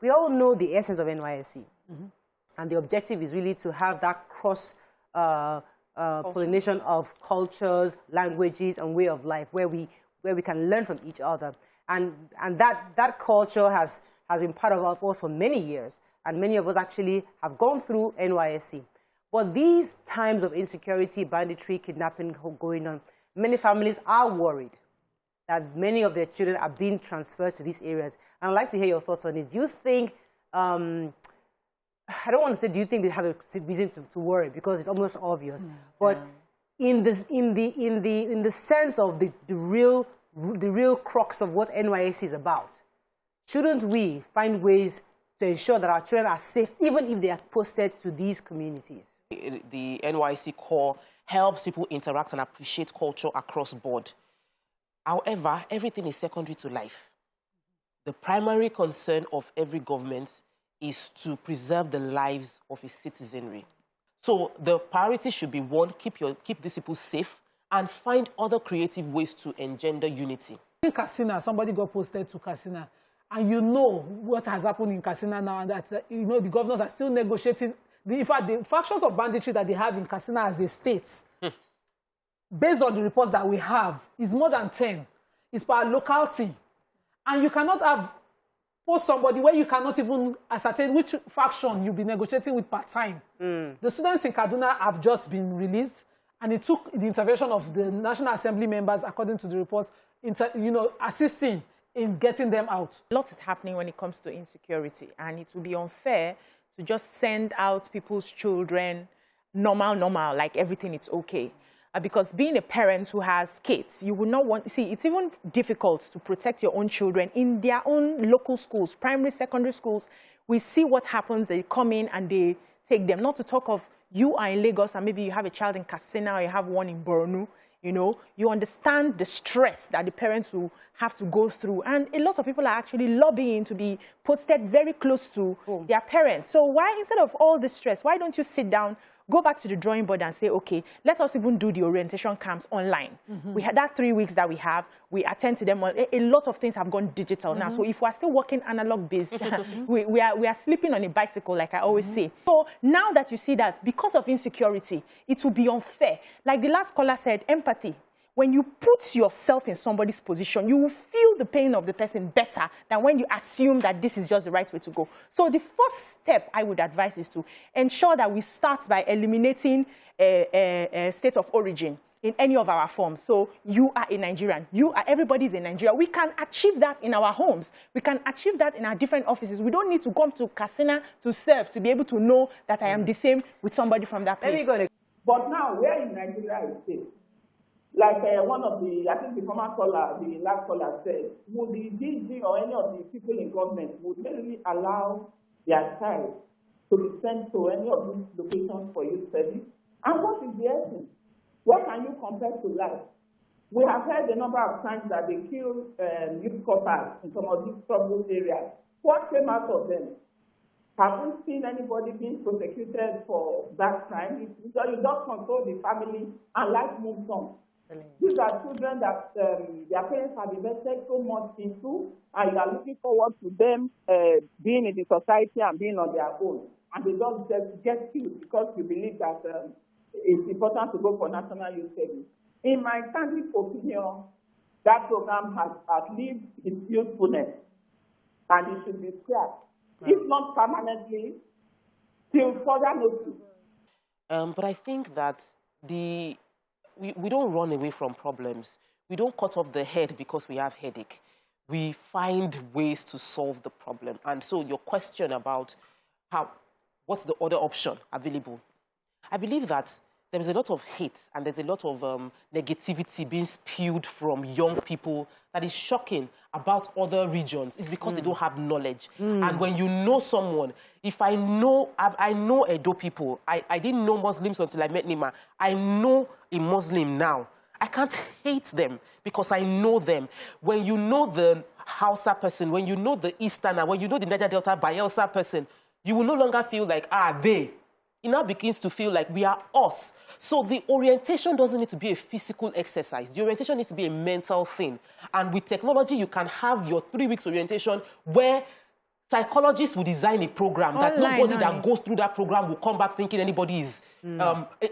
We all know the essence of NYSC. And the objective is really to have that cross pollination of cultures, languages, and way of life where we can learn from each other. And that culture has been part of us for many years. And many of us actually have gone through NYSC. But these times of insecurity, banditry, kidnapping going on, many families are worried that many of their children are being transferred to these areas. And I'd like to hear your thoughts on this. Do you think, I don't want to say do you think they have a reason to worry, because it's almost obvious, but in the sense of the real crux of what NYSC is about, shouldn't we find ways to ensure that our children are safe, even if they are posted to these communities? The NYSC core helps people interact and appreciate culture across board. However, everything is secondary to life. The primary concern of every government is to preserve the lives of its citizenry. So the priority should be, one, keep these people safe and find other creative ways to engender unity. In Katsina, somebody got posted to Katsina, and you know what has happened in Katsina now, and that you know the governors are still negotiating. In fact, the factions of banditry that they have in Katsina as a state, based on the reports that we have, is more than 10. It's per locality. And you cannot have post somebody where you cannot even ascertain which faction you'll be negotiating with per time. The students in Kaduna have just been released, and it took the intervention of the National Assembly members, according to the reports, assisting in getting them out. A lot is happening when it comes to insecurity, and it would be unfair to just send out people's children normal, like everything is okay. Because being a parent who has kids, you would not want, see, it's even difficult to protect your own children in their own local schools, primary, secondary schools. We see what happens, they come in and they take them. Not to talk of you are in Lagos and maybe you have a child in Katsina or you have one in Borno. You know, you understand the stress that the parents will have to go through. And a lot of people are actually lobbying to be posted very close to their parents. So why, instead of all this stress, why don't you sit down, go back to the drawing board and say, okay, let us even do the orientation camps online. We had that 3 weeks that we have. We attend to them. A lot of things have gone digital now. So if we're still working analog-based, we are sleeping on a bicycle, like I always say. So now that you see that, because of insecurity, it will be unfair. Like the last caller said, empathy. When you put yourself in somebody's position, you will feel the pain of the person better than when you assume that this is just the right way to go. So the first step I would advise is to ensure that we start by eliminating a state of origin in any of our forms. So you are a Nigerian. Everybody's a Nigerian. We can achieve that in our homes. We can achieve that in our different offices. We don't need to come to Katsina to serve, to be able to know that I am the same with somebody from that place. But now, where in Nigeria is safe? Like one of the, I think the former caller, the last caller said, would the DG or any of the people in government would they really allow their child to be sent to any of these locations for youth studies? And what is the essence? What can you compare to life? We have heard a number of times that they kill youth corpers in some of these troubled areas. What came out of them? Have we seen anybody being prosecuted for that crime? You don't control the family and life moves on. These are children that their parents have invested so much into, and you are looking forward to them being in the society and being on their own. And they don't just get killed because you believe that it's important to go for national youth service. In my candid opinion, that program has outlived its usefulness, and it should be scrapped, if not permanently, till further notice. But I think that we don't run away from problems. We don't cut off the head because we have headache. We find ways to solve the problem. And so your question about what's the other option available? I believe that there is a lot of hate and there's a lot of negativity being spewed from young people that is shocking about other regions. It's because they don't have knowledge. And when you know someone, if I know Edo people, I didn't know Muslims until I met Nima. I know a Muslim now. I can't hate them because I know them. When you know the Hausa person, when you know the Easterner, when you know the Niger Delta Bayelsa person, you will no longer feel like, they. It now begins to feel like we are us. So the orientation doesn't need to be a physical exercise. The orientation needs to be a mental thing. And with technology, you can have your 3 weeks orientation where psychologists will design a program that nobody that goes through that program will come back thinking anybody is,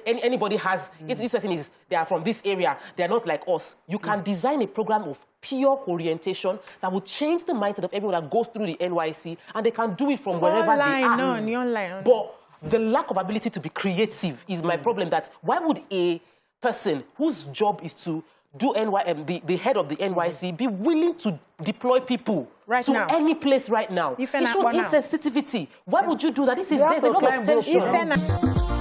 anybody has, this person is, they are from this area, they are not like us. You can design a program of pure orientation that will change the mindset of everyone that goes through the NYSC, and they can do it from wherever they are. Online. But the lack of ability to be creative is my problem. That why would a person whose job is to do the head of the NYSC be willing to deploy people to any place right now? It shows insensitivity. Why would you do that? There's a lot of tension.